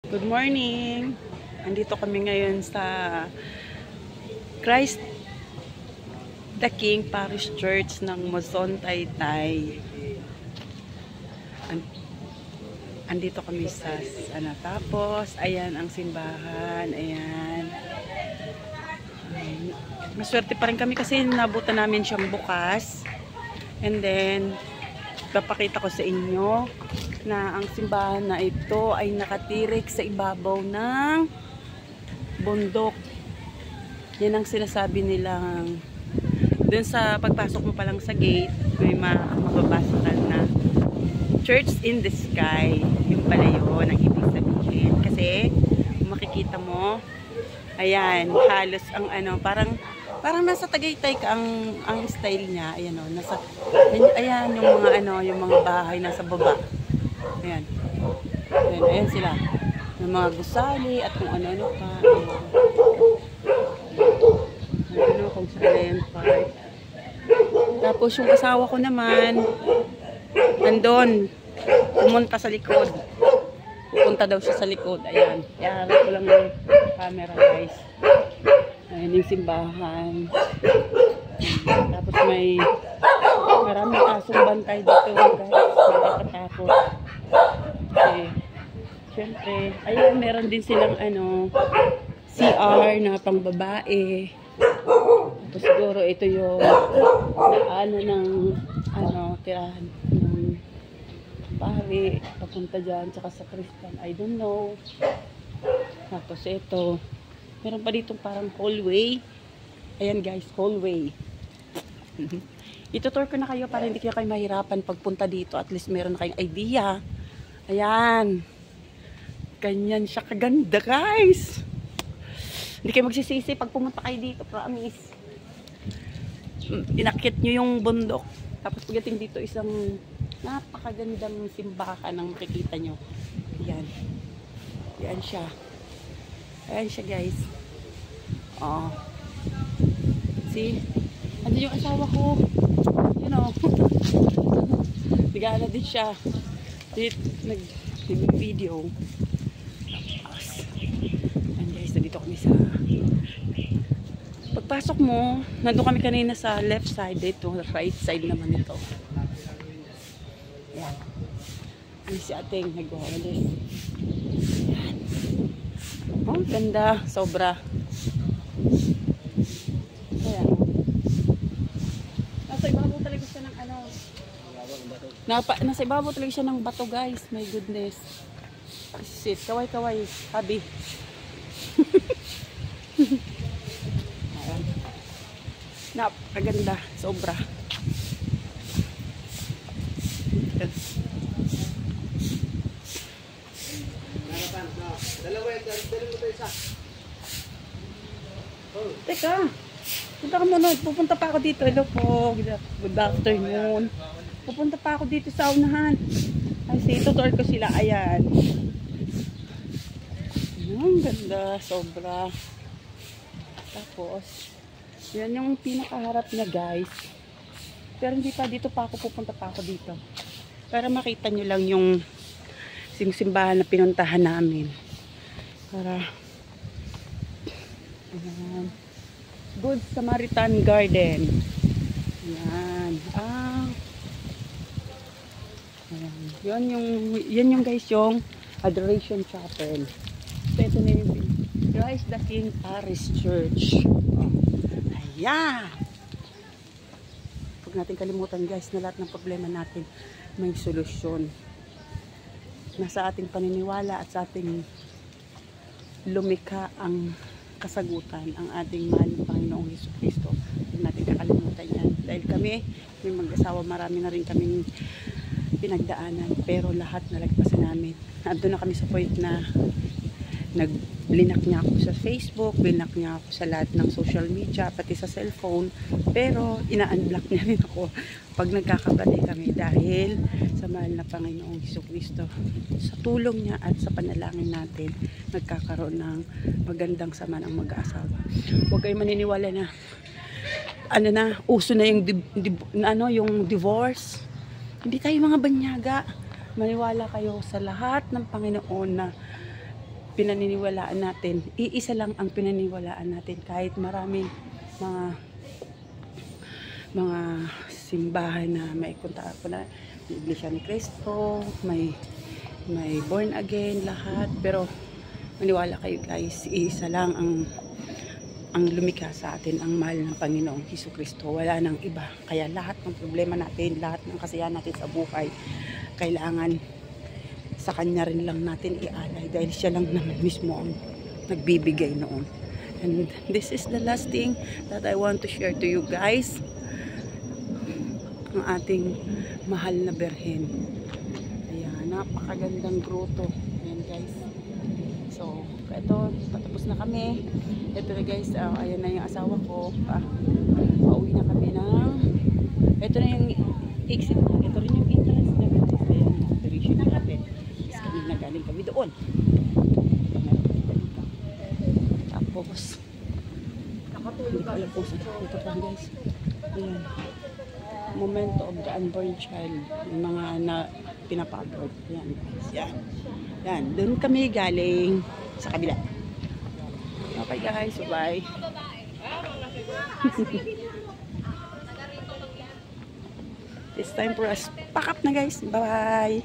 Good morning! Andito kami ngayon sa Christ the King Parish Church ng Muson, Taytay. Andito kami sa tapos ayan ang simbahan. Ayan. Maswerte pa rin kami kasi nabutan namin siyang bukas. And then papakita ko sa inyo na ang simbahan na ito ay nakatirik sa ibabaw ng bundok. Yan ang sinasabi nilang dun sa pagpasok mo pa lang sa gate, may mababasa ka na Church in the Sky. Yung pala yun ang ibig sabihin. Kasi makikita mo, ayan, halos ang parang nasa Tagaytay ka ang style niya. Ayan ayan yung mga bahay nasa baba. Ayan. Ayan sila. Yung mga gusali at kung ano-ano pa. Ano kung saan yung park. Tapos yung asawa ko naman, nandun. Pumunta sa likod. Pupunta daw siya sa likod. Ayan. Kaya harap ko lang ng camera, guys. Ayan yung simbahan. Tapos may maraming asong bantay dito, guys. Nakakatakot. Okay. Siyempre, ayun, meron din silang CR na pang babae. Tapos siguro ito yung tirahan ng pari papunta dyan, tsaka sa Kristan, I don't know. Tapos ito, meron pa dito parang hallway. Ayan guys, hallway. Itutour ko na kayo para hindi kayo mahirapan pagpunta dito. At least meron na kayong idea. Ayan. Ganyan siya kaganda, guys. Hindi kayo magsisisi pag pumunta kayo dito, promise. Inakit nyo yung bundok. Tapos pagdating dito, isang napakagandang simbahan ang makikita nyo. Ayan. Ayan siya. Ayan siya, guys. Oh. See? Andun yung asawa ko. You know. Nag-aala din siya. Nag-video. And guys, nandito kami sa pagpasok mo, nandun kami kanina sa left side. Ito, right side naman ito. Ayan. Ano si ating nag-walis. Ayan. Oh, ganda. Sobra. Ayan. Nasa ibabaw talaga siya ng nasa ibabaw talaga siya ng bato, guys. My goodness. Sit. Kaway-kaway. Habi. Ayan. Napakaganda. Sobra. Teka. Punta ka muna. Pupunta pa ako dito. Hello po. Good afternoon. Pupunta pa ako dito sa unahan. Ay, tutor ko sila. Ayan. Ang ganda. Sobra. Tapos, yan yung pinakaharap na, guys. Pero hindi pa. Dito pa ako. Pupunta pa ako dito. Para makita nyo lang yung simbahan na pinuntahan namin. Para ayan. Good Samaritan Garden. Ayan. Ayan. Yan yung guys yung Adoration Chapel. So, ito na yung Christ the King Parish Church. Ayan. Huwag natin kalimutan, guys, na lahat ng problema natin may solusyon. Nasa ating paniniwala at sa ating lumikha ang kasagutan, ang ating mahal ng Panginoong Jesucristo. Huwag natin kakalimutan yan. Dahil kami, may mag-asawa, marami na rin kaming pinagdaanan, pero lahat nalagpasan namin. Andun na kami sa point na blinak niya ako sa Facebook, blinak niya ako sa lahat ng social media, pati sa cellphone, pero ina-unblock niya rin ako pag nagkakabati kami dahil sa mahal na Panginoong Jesucristo. Sa tulong niya at sa panalangin natin, nagkakaroon ng magandang sama ng mag-aasawa. Huwag kayo maniniwala na uso na yung yung divorce. Hindi tayo mga banyaga. Maniwala kayo sa lahat ng Panginoon na pinaniniwalaan natin. Iisa lang ang pinaniniwalaan natin kahit maraming mga simbahan na may kontak ko na Iglesia ni Cristo, may born again lahat, pero maniwala kayo guys, iisa lang ang lumikha sa atin, ang mahal ng Panginoong Jesucristo. Wala nang iba. Kaya lahat ng problema natin, lahat ng kasiyahan natin sa buhay, kailangan sa Kanya rin lang natin ialay dahil siya lang naman mismo ang nagbibigay noon. And this is the last thing that I want to share to you guys. Ang ating mahal na Berhen. Ayan, napakagandang grotto. Ayan guys. So, ito, patapos na kami. Ito na guys, ayan na yung asawa ko. Pauwi na kami ng, ito na yung exit. Ito rin yung entrance na guys. Ayan, operation natin. Tapos kami nagaling kami doon. Tapos, hindi ko alam po sa ito pa guys. Ayan. Momento of the unborn child. Yung mga na pinapagod. Ayan guys. Yan. Yan. Doon kami galing sa kabila. Okay guys. Bye. It's time for us pack up na guys. Bye bye.